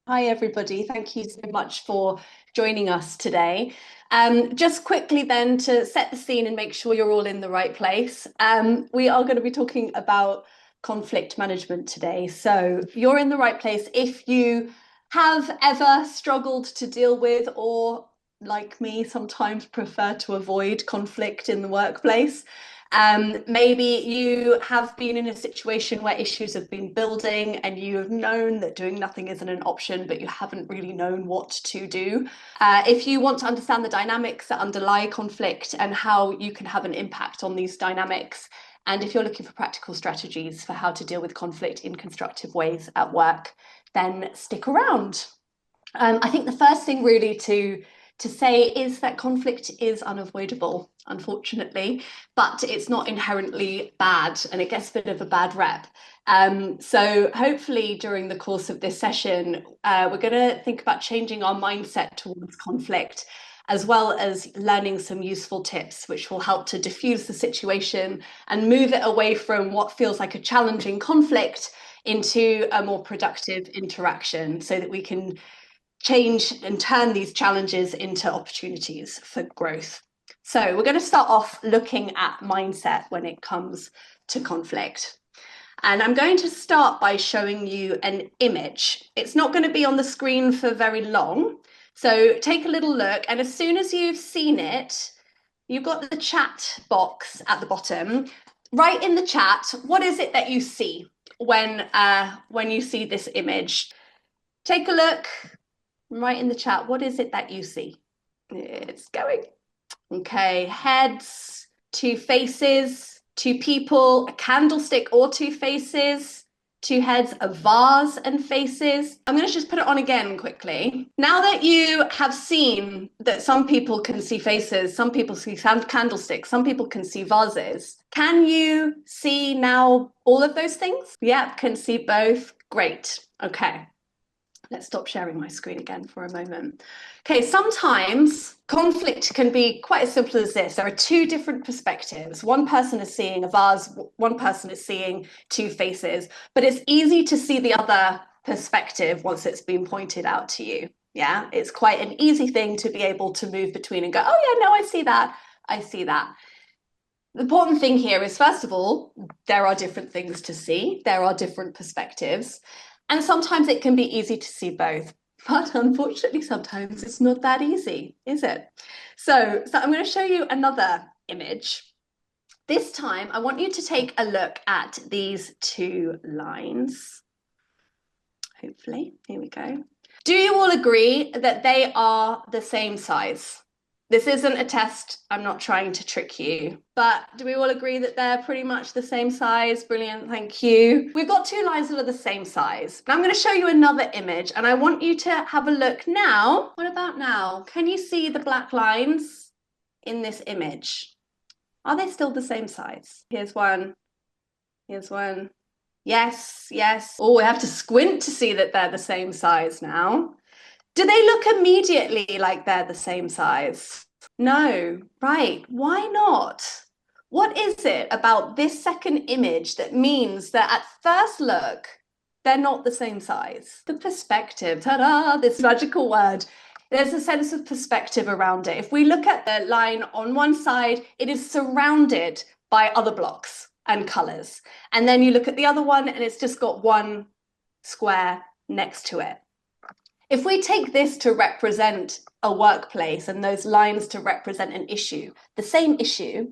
Hi, everybody. Thank you so much for joining us today. Just quickly then to set the scene and make sure you're all in the right place, we are going to be talking about conflict management today. So you're in the right place if you have ever struggled to deal with or, like me, sometimes prefer to avoid conflict in the workplace. Maybe you have been in a situation where issues have been building and you have known that doing nothing isn't an option, but you haven't really known what to do. If you want to understand the dynamics that underlie conflict and how you can have an impact on these dynamics, and if you're looking for practical strategies for how to deal with conflict in constructive ways at work, then stick around. I think the first thing really to say is that conflict is unavoidable, unfortunately, but it's not inherently bad and it gets a bit of a bad rep. So hopefully during the course of this session, we're going to think about changing our mindset towards conflict, as well as learning some useful tips which will help to diffuse the situation and move it away from what feels like a challenging conflict into a more productive interaction so that we can change and turn these challenges into opportunities for growth. So we're going to start off looking at mindset when it comes to conflict. And I'm going to start by showing you an image. It's not going to be on the screen for very long. So take a little look. And as soon as you've seen it, you've got the chat box at the bottom. Write in the chat, what is it that you see when you see this image? Take a look. Write in the chat, what is it that you see? It's going. Okay, heads, two faces, two people, a candlestick or two faces, two heads, a vase and faces. I'm going to just put it on again quickly. Now that you have seen that some people can see faces, some people see candlesticks, some people can see vases, can you see now all of those things? Yep, can see both. Great. Okay. Let's stop sharing my screen again for a moment. Okay, sometimes conflict can be quite as simple as this. There are two different perspectives. One person is seeing a vase, one person is seeing two faces, but it's easy to see the other perspective once it's been pointed out to you. Yeah, it's quite an easy thing to be able to move between and go, oh yeah, no, I see that. I see that. The important thing here is, first of all, there are different things to see. There are different perspectives. And sometimes it can be easy to see both, but unfortunately, sometimes it's not that easy, is it? So I'm going to show you another image. This time, I want you to take a look at these two lines. Hopefully, here we go. Do you all agree that they are the same size? This isn't a test. I'm not trying to trick you. But do we all agree that they're pretty much the same size? Brilliant, thank you. We've got two lines that are the same size. Now I'm going to show you another image, and I want you to have a look now. What about now? Can you see the black lines in this image? Are they still the same size? Here's one. Here's one. Yes, yes. Oh, we have to squint to see that they're the same size now. Do they look immediately like they're the same size? No, right. Why not? What is it about this second image that means that at first look, they're not the same size? The perspective, ta-da, this magical word. There's a sense of perspective around it. If we look at the line on one side, it is surrounded by other blocks and colors. And then you look at the other one and it's just got one square next to it. If we take this to represent a workplace and those lines to represent an issue, the same issue,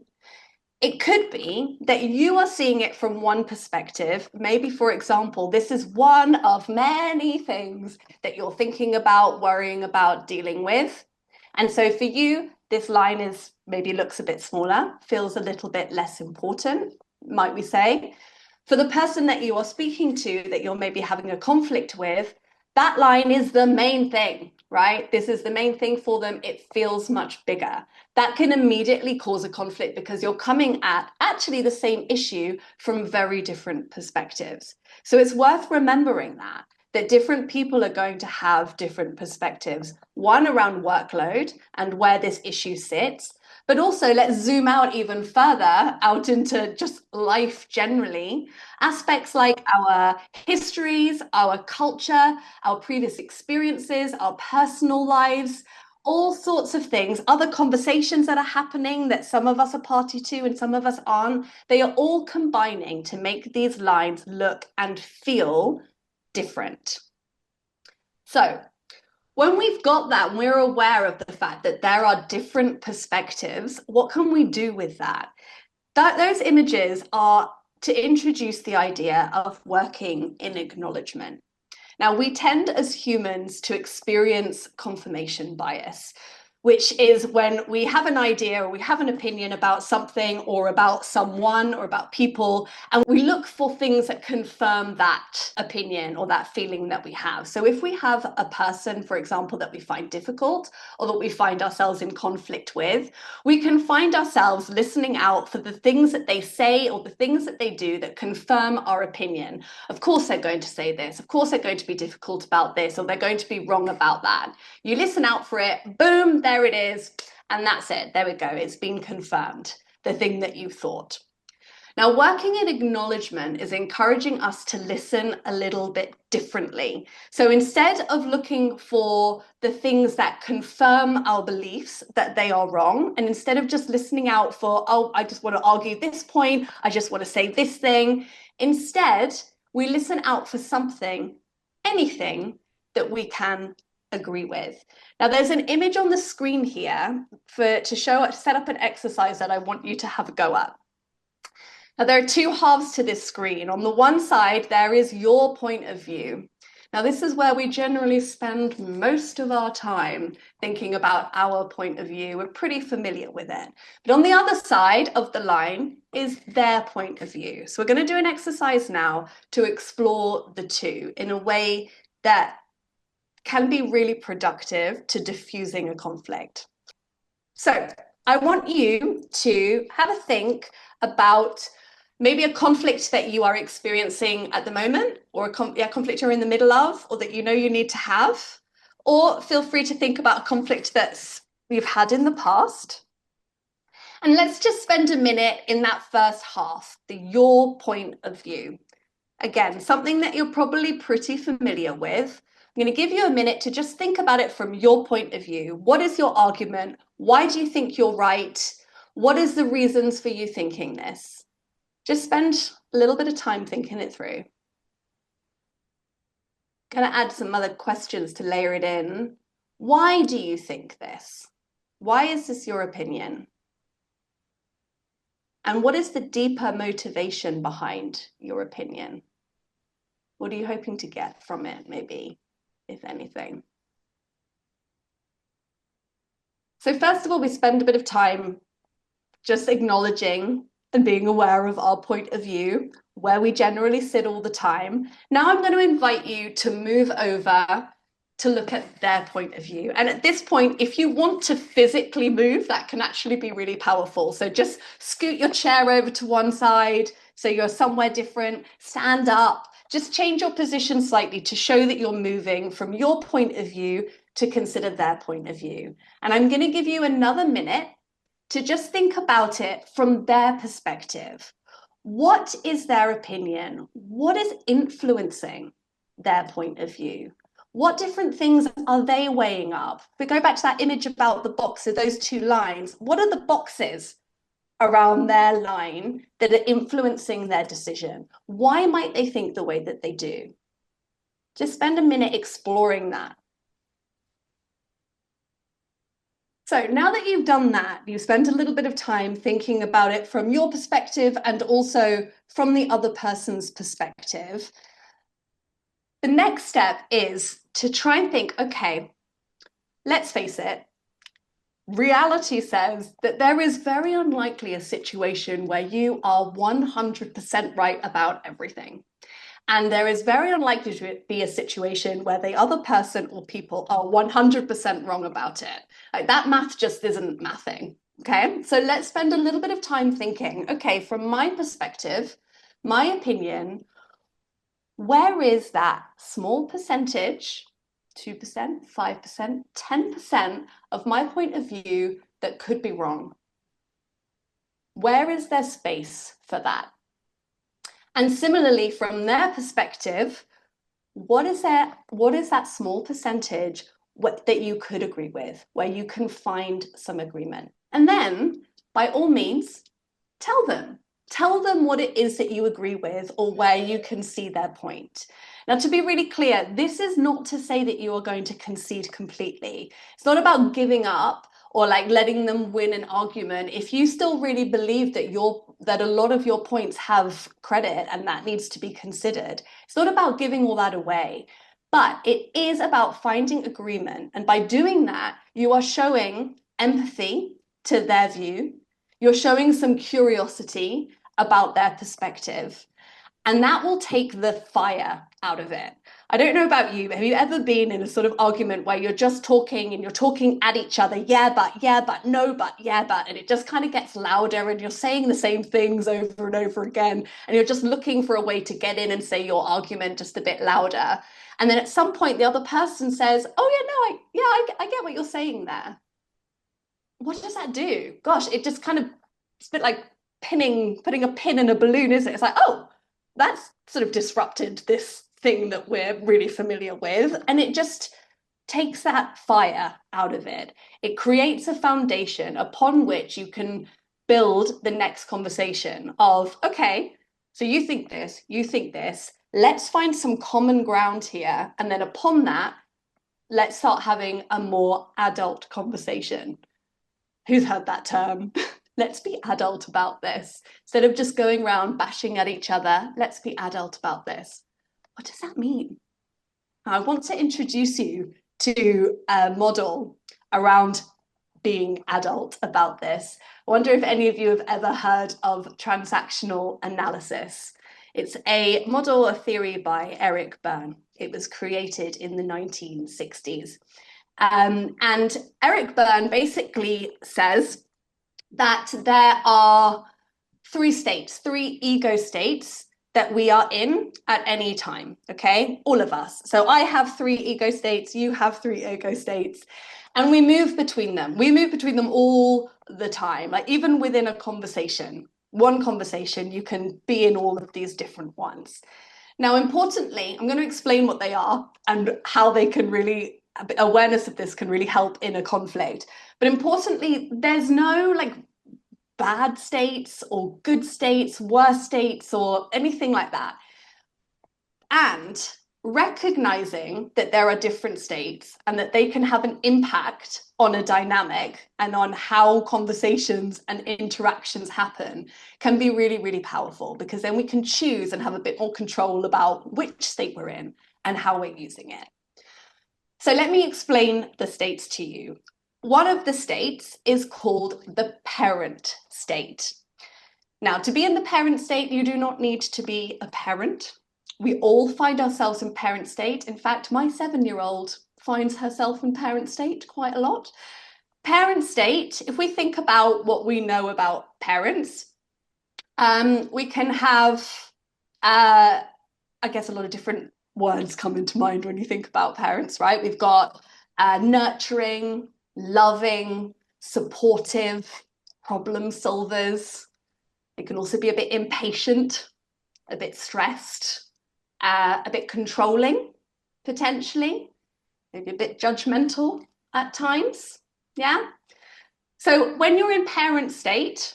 it could be that you are seeing it from one perspective. Maybe, for example, this is one of many things that you're thinking about, worrying about, dealing with. And so for you, this line is maybe looks a bit smaller, feels a little bit less important, might we say. For the person that you are speaking to, that you're maybe having a conflict with, that line is the main thing, right? This is the main thing for them. It feels much bigger. That can immediately cause a conflict because you're coming at actually the same issue from very different perspectives. So it's worth remembering that different people are going to have different perspectives, one around workload and where this issue sits, But also, let's zoom out even further out into just life generally. Aspects like our histories, our culture, our previous experiences, our personal lives, all sorts of things, other conversations that are happening that some of us are party to and some of us aren't, they are all combining to make these lines look and feel different. So, when we've got that, and we're aware of the fact that there are different perspectives, what can we do with that? Those images are to introduce the idea of working in acknowledgement. Now, we tend as humans to experience confirmation bias, which is when we have an idea or we have an opinion about something or about someone or about people, and we look for things that confirm that opinion or that feeling that we have. So if we have a person, for example, that we find difficult or that we find ourselves in conflict with, we can find ourselves listening out for the things that they say or the things that they do that confirm our opinion. Of course, they're going to say this. Of course, they're going to be difficult about this, or they're going to be wrong about that. You listen out for it, boom, there it is. And that's it. There we go. It's been confirmed, the thing that you thought. Now, working in acknowledgement is encouraging us to listen a little bit differently. So instead of looking for the things that confirm our beliefs that they are wrong, and instead of just listening out for, oh, I just want to argue this point, I just want to say this thing, instead, we listen out for something, anything that we can agree with. Now, there's an image on the screen here to set up an exercise that I want you to have a go at. Now, there are two halves to this screen. On the one side, there is your point of view. Now, this is where we generally spend most of our time thinking about our point of view. We're pretty familiar with it. But on the other side of the line is their point of view. So we're going to do an exercise now to explore the two in a way that can be really productive to diffusing a conflict. So I want you to have a think about maybe a conflict that you are experiencing at the moment, or a conflict you're in the middle of, or that you know you need to have. Or feel free to think about a conflict that you've had in the past. And let's just spend a minute in that first half, your point of view. Again, something that you're probably pretty familiar with. I'm going to give you a minute to just think about it from your point of view. What is your argument? Why do you think you're right? What is the reasons for you thinking this? Just spend a little bit of time thinking it through. Going to add some other questions to layer it in. Why do you think this? Why is this your opinion? And what is the deeper motivation behind your opinion? What are you hoping to get from it, maybe, if anything? So first of all, we spend a bit of time just acknowledging and being aware of our point of view, where we generally sit all the time. Now I'm going to invite you to move over to look at their point of view. And at this point, if you want to physically move, that can actually be really powerful. So just scoot your chair over to one side so you're somewhere different, stand up, just change your position slightly to show that you're moving from your point of view to consider their point of view. And I'm going to give you another minute to just think about it from their perspective. What is their opinion? What is influencing their point of view? What different things are they weighing up? If we go back to that image about the box of those two lines, what are the boxes around their line that are influencing their decision? Why might they think the way that they do? Just spend a minute exploring that. So now that you've done that, you've spent a little bit of time thinking about it from your perspective and also from the other person's perspective. The next step is to try and think, okay, let's face it, reality says that there is very unlikely a situation where you are 100% right about everything. And there is very unlikely to be a situation where the other person or people are 100% wrong about it. Like, that math just isn't mathing, okay? So let's spend a little bit of time thinking, okay, from my perspective, my opinion, where is that small percentage, 2%, 5%, 10% of my point of view that could be wrong? Where is there space for that? And similarly, from their perspective, what is that small percentage that you could agree with, where you can find some agreement? And then, by all means, tell them. Tell them what it is that you agree with or where you can see their point. Now, to be really clear, this is not to say that you are going to concede completely. It's not about giving up or like letting them win an argument. If you still really believe that a lot of your points have credit and that needs to be considered, it's not about giving all that away. But it is about finding agreement. And by doing that, you are showing empathy to their view. You're showing some curiosity about their perspective. And that will take the fire out of it. I don't know about you, but have you ever been in a sort of argument where you're just talking and you're talking at each other, yeah, but, no, but, yeah, but, and it just kind of gets louder and you're saying the same things over and over again, and you're just looking for a way to get in and say your argument just a bit louder. And then at some point, the other person says, oh, yeah, no, I get what you're saying there. What does that do? Gosh, it just kind of, it's a bit like putting a pin in a balloon, isn't it? It's like, oh, that's sort of disrupted this thing that we're really familiar with. And it just takes that fire out of it. It creates a foundation upon which you can build the next conversation of, okay, so you think this, let's find some common ground here. And then upon that, let's start having a more adult conversation. Who's heard that term? Let's be adult about this. Instead of just going around bashing at each other, let's be adult about this. What does that mean? I want to introduce you to a model around being adult about this. I wonder if any of you have ever heard of transactional analysis. It's a model, a theory by Eric Berne. It was created in the 1960s. And Eric Berne basically says that there are three ego states that we are in at any time, okay? All of us. So I have three ego states, you have three ego states, and we move between them. We move between them all the time, like even within a conversation. One conversation, you can be in all of these different ones. Now, importantly, I'm going to explain what they are and how they can really, awareness of this can really help in a conflict. But importantly, there's no like bad states or good states, worse states, or anything like that. And recognizing that there are different states and that they can have an impact on a dynamic and on how conversations and interactions happen can be really, really powerful, because then we can choose and have a bit more control about which state we're in and how we're using it. So let me explain the states to you. One of the states is called the parent state. Now, to be in the parent state, you do not need to be a parent. We all find ourselves in parent state. In fact, my 7-year-old finds herself in parent state quite a lot. Parent state, if we think about what we know about parents, we can have, I guess, a lot of different words come into mind when you think about parents, right? We've got nurturing, loving, supportive, problem solvers. They can also be a bit impatient, a bit stressed, a bit controlling, potentially, maybe a bit judgmental at times. Yeah. So when you're in parent state,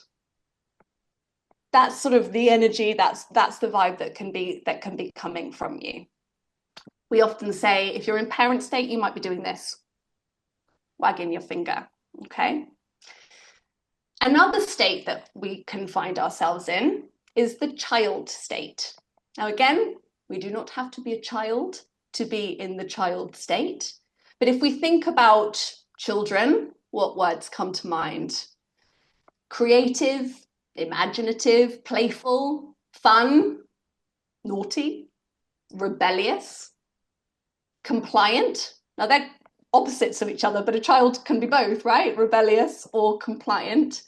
that's sort of the energy, that's the vibe that can be coming from you. We often say, if you're in parent state, you might be doing this, wagging your finger, okay? Another state that we can find ourselves in is the child state. Now, again, we do not have to be a child to be in the child state. But if we think about children, what words come to mind? Creative, imaginative, playful, fun, naughty, rebellious, compliant. Now, they're opposites of each other, but a child can be both, right? Rebellious or compliant.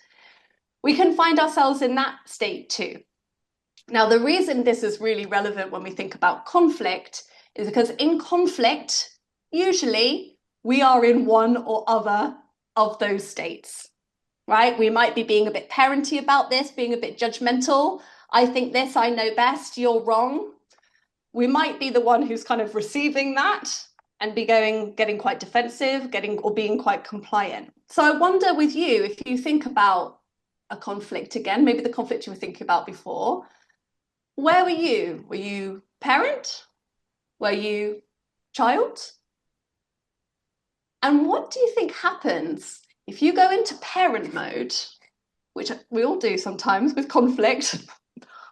We can find ourselves in that state too. Now, the reason this is really relevant when we think about conflict is because in conflict, usually we are in one or other of those states. right? We might be being a bit parenty about this, being a bit judgmental. I think this, I know best, you're wrong. We might be the one who's kind of receiving that and getting quite defensive, or being quite compliant. So I wonder with you, if you think about a conflict again, maybe the conflict you were thinking about before, where were you? Were you parent? Were you child? And what do you think happens if you go into parent mode, which we all do sometimes with conflict?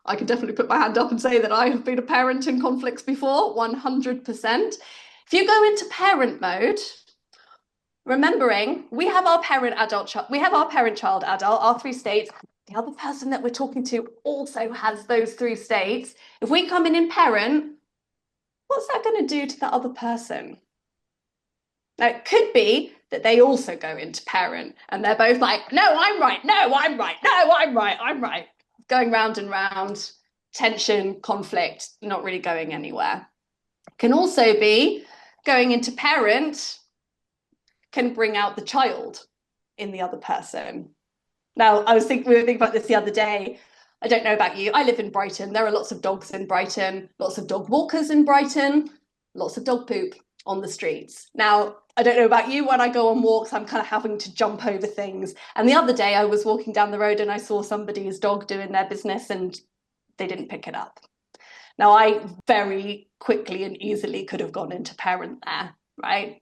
I can definitely put my hand up and say that I have been a parent in conflicts before, 100%. If you go into parent mode, remembering we have our parent child adult, our three states. The other person that we're talking to also has those three states. If we come in parent, what's that going to do to the other person? Now, it could be that they also go into parent and they're both like, no, I'm right, no, I'm right, no, I'm right, I'm right. Going round and round, tension, conflict, not really going anywhere. Can also be going into parent can bring out the child in the other person. Now, we were thinking about this the other day. I don't know about you. I live in Brighton. There are lots of dogs in Brighton, lots of dog walkers in Brighton, lots of dog poop on the streets. Now, I don't know about you. When I go on walks, I'm kind of having to jump over things. And the other day I was walking down the road and I saw somebody's dog doing their business and they didn't pick it up. Now, I very quickly and easily could have gone into parent there, right?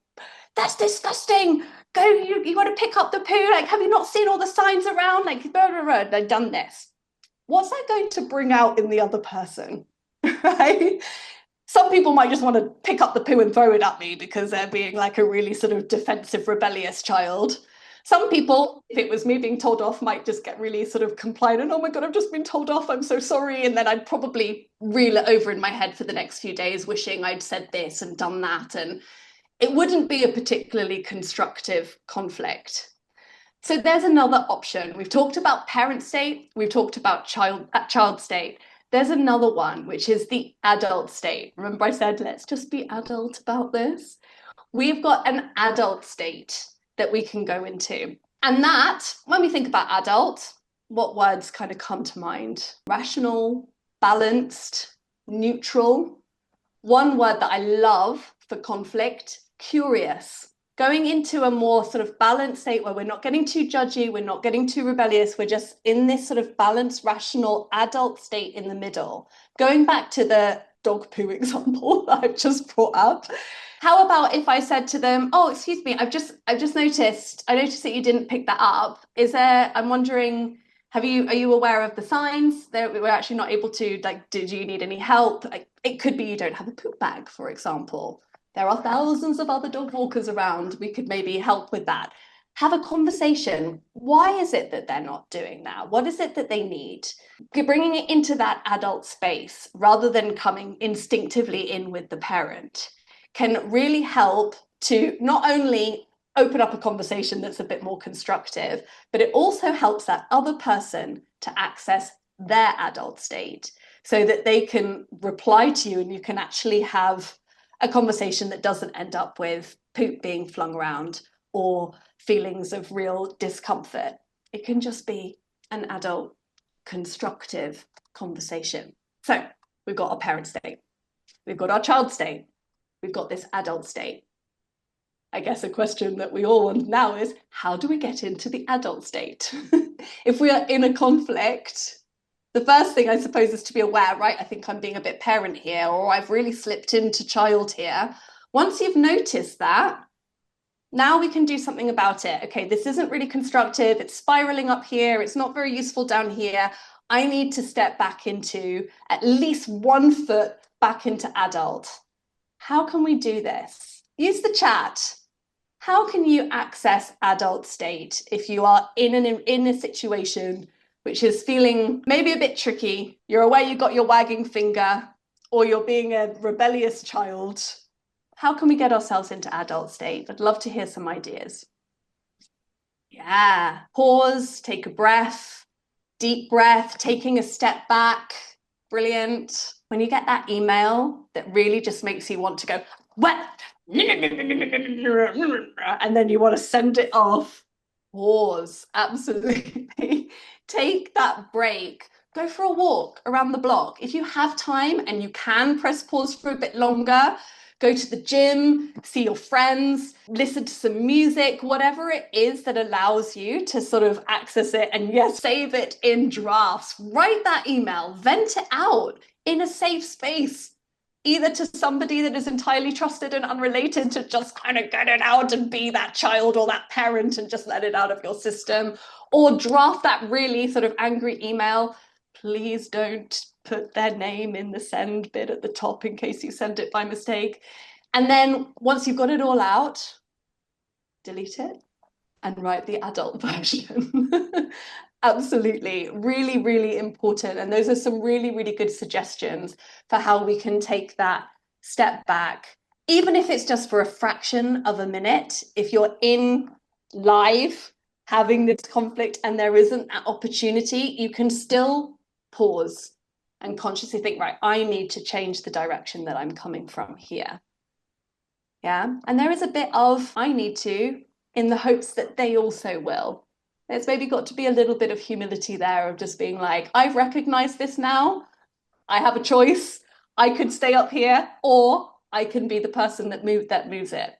That's disgusting. Go, you got to pick up the poo. Like, have you not seen all the signs around? Like, blah, blah, blah. They've done this. What's that going to bring out in the other person, right? Some people might just want to pick up the poo and throw it at me because they're being like a really sort of defensive, rebellious child. Some people, if it was me being told off, might just get really sort of compliant and, oh my God, I've just been told off, I'm so sorry. And then I'd probably reel it over in my head for the next few days, wishing I'd said this and done that. And it wouldn't be a particularly constructive conflict. So there's another option. We've talked about parent state, we've talked about child state. There's another one, which is the adult state. Remember I said, let's just be adult about this? We've got an adult state that we can go into. And that, when we think about adult, what words kind of come to mind? Rational, balanced, neutral. One word that I love for conflict, curious. Going into a more sort of balanced state where we're not getting too judgy, we're not getting too rebellious, we're just in this sort of balanced, rational, adult state in the middle. Going back to the dog poo example that I've just brought up, how about if I said to them, oh, excuse me, I've just noticed, I noticed that you didn't pick that up. I'm wondering, are you aware of the signs that we're actually not able to, like, did you need any help? Like, it could be you don't have a poop bag, for example. There are thousands of other dog walkers around. We could maybe help with that. Have a conversation. Why is it that they're not doing that? What is it that they need? Bringing it into that adult space rather than coming instinctively in with the parent can really help to not only open up a conversation that's a bit more constructive, but it also helps that other person to access their adult state so that they can reply to you and you can actually have a conversation that doesn't end up with poop being flung around or feelings of real discomfort. It can just be an adult, constructive conversation. So we've got our parent state, we've got our child state, we've got this adult state. I guess a question that we all want now is, how do we get into the adult state? If we are in a conflict, the first thing I suppose is to be aware, right? I think I'm being a bit parent here, or I've really slipped into child here. Once you've noticed that, now we can do something about it. Okay, this isn't really constructive. It's spiraling up here. It's not very useful down here. I need to step back into at least 1 foot back into adult. How can we do this? Use the chat. How can you access adult state if you are in a situation which is feeling maybe a bit tricky? You're aware you got your wagging finger, or you're being a rebellious child. How can we get ourselves into adult state? I'd love to hear some ideas. Yeah, pause, take a breath, deep breath, taking a step back. Brilliant. When you get that email that really just makes you want to go, what? And then you want to send it off. Pause, absolutely. Take that break. Go for a walk around the block. If you have time and you can press pause for a bit longer, go to the gym, see your friends, listen to some music, whatever it is that allows you to sort of access it. And yes, save it in drafts. Write that email, vent it out in a safe space, either to somebody that is entirely trusted and unrelated to just kind of get it out and be that child or that parent and just let it out of your system, or draft that really sort of angry email. Please don't put their name in the send bit at the top in case you send it by mistake. And then once you've got it all out, delete it and write the adult version. Absolutely. Really, really important. And those are some really, really good suggestions for how we can take that step back, even if it's just for a fraction of a minute. If you're in live having this conflict and there isn't an opportunity, you can still pause and consciously think, right, I need to change the direction that I'm coming from here. Yeah. And there is a bit of I need to, in the hopes that they also will. There's maybe got to be a little bit of humility there of just being like, I've recognized this now. I have a choice. I could stay up here, or I can be the person that moves it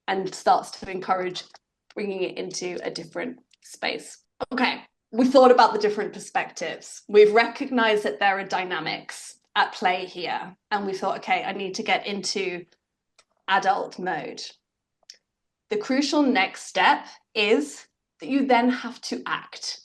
and starts to encourage bringing it into a different space. Okay, we thought about the different perspectives. We've recognized that there are dynamics at play here. And we thought, okay, I need to get into adult mode. The crucial next step is that you then have to act.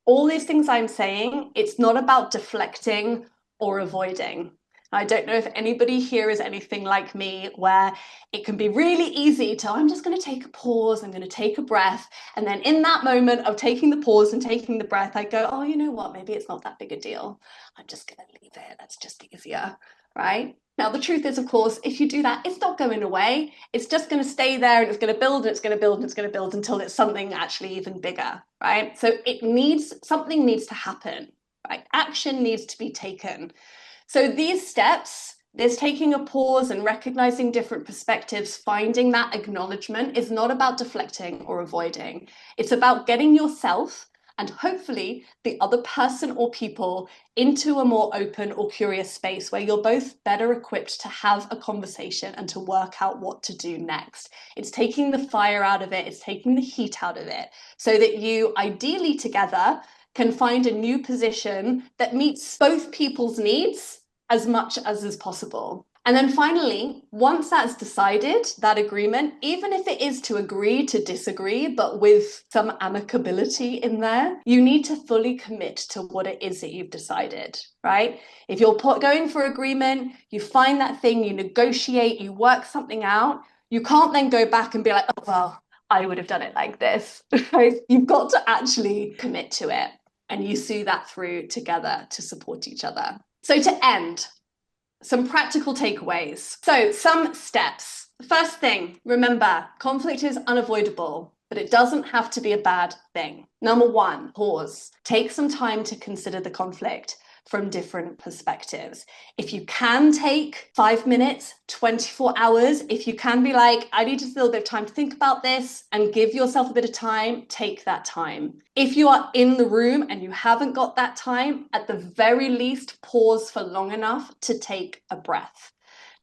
All these things I'm saying, it's not about deflecting or avoiding. I don't know if anybody here is anything like me, where it can be really easy to, I'm just going to take a pause, I'm going to take a breath. And then in that moment of taking the pause and taking the breath, I go, oh, you know what? Maybe it's not that big a deal. I'm just going to leave it. That's just easier, right? Now, the truth is, of course, if you do that, it's not going away. It's just going to stay there and it's going to build and it's going to build and it's going to build until it's something actually even bigger, right? So something needs to happen, right? Action needs to be taken. So these steps, there's taking a pause and recognizing different perspectives, finding that acknowledgement is not about deflecting or avoiding. It's about getting yourself and hopefully the other person or people into a more open or curious space where you're both better equipped to have a conversation and to work out what to do next. It's taking the fire out of it, it's taking the heat out of it, so that you ideally together can find a new position that meets both people's needs as much as is possible. And then finally, once that's decided, that agreement, even if it is to agree to disagree, but with some amicability in there, you need to fully commit to what it is that you've decided, right? If you're going for agreement, you find that thing, you negotiate, you work something out, you can't then go back and be like, oh, well, I would have done it like this, right? You've got to actually commit to it. And you see that through together to support each other. So to end, some practical takeaways. So some steps. First thing, remember, conflict is unavoidable, but it doesn't have to be a bad thing. Number one, pause. Take some time to consider the conflict from different perspectives. If you can take 5 minutes, 24 hours, if you can be like, I need just a little bit of time to think about this and give yourself a bit of time, take that time. If you are in the room and you haven't got that time, at the very least, pause for long enough to take a breath.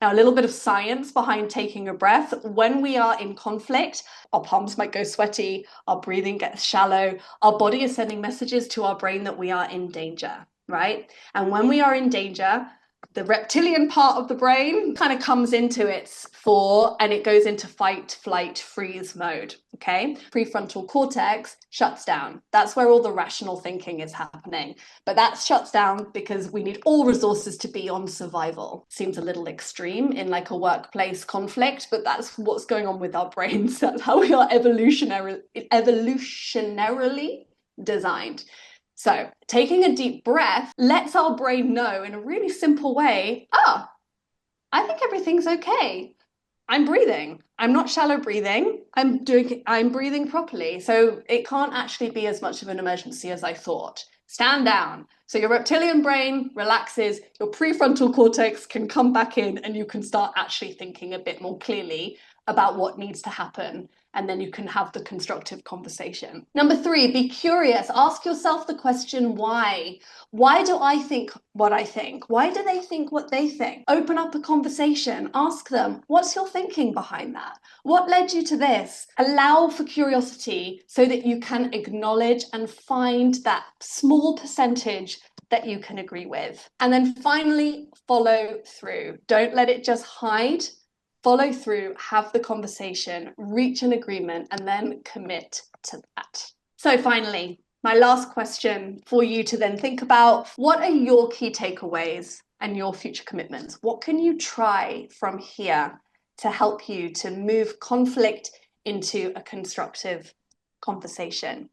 Now, a little bit of science behind taking a breath. When we are in conflict, our palms might go sweaty, our breathing gets shallow, our body is sending messages to our brain that we are in danger, right? And when we are in danger, the reptilian part of the brain kind of comes into its fore and it goes into fight, flight, freeze mode, okay? Prefrontal cortex shuts down. That's where all the rational thinking is happening. But that shuts down because we need all resources to be on survival. Seems a little extreme in like a workplace conflict, but that's what's going on with our brains. That's how we are evolutionarily designed. So taking a deep breath lets our brain know in a really simple way, I think everything's okay. I'm breathing. I'm not shallow breathing. I'm breathing properly. So it can't actually be as much of an emergency as I thought. Stand down. So your reptilian brain relaxes, your prefrontal cortex can come back in, and you can start actually thinking a bit more clearly about what needs to happen. And then you can have the constructive conversation. Number 3, be curious. Ask yourself the question, why? Why do I think what I think? Why do they think what they think? Open up a conversation. Ask them, what's your thinking behind that? What led you to this? Allow for curiosity so that you can acknowledge and find that small percentage that you can agree with. And then finally, follow through. Don't let it just hide. Follow through, have the conversation, reach an agreement, and then commit to that. So finally, my last question for you to then think about: what are your key takeaways and your future commitments? What can you try from here to help you to move conflict into a constructive conversation?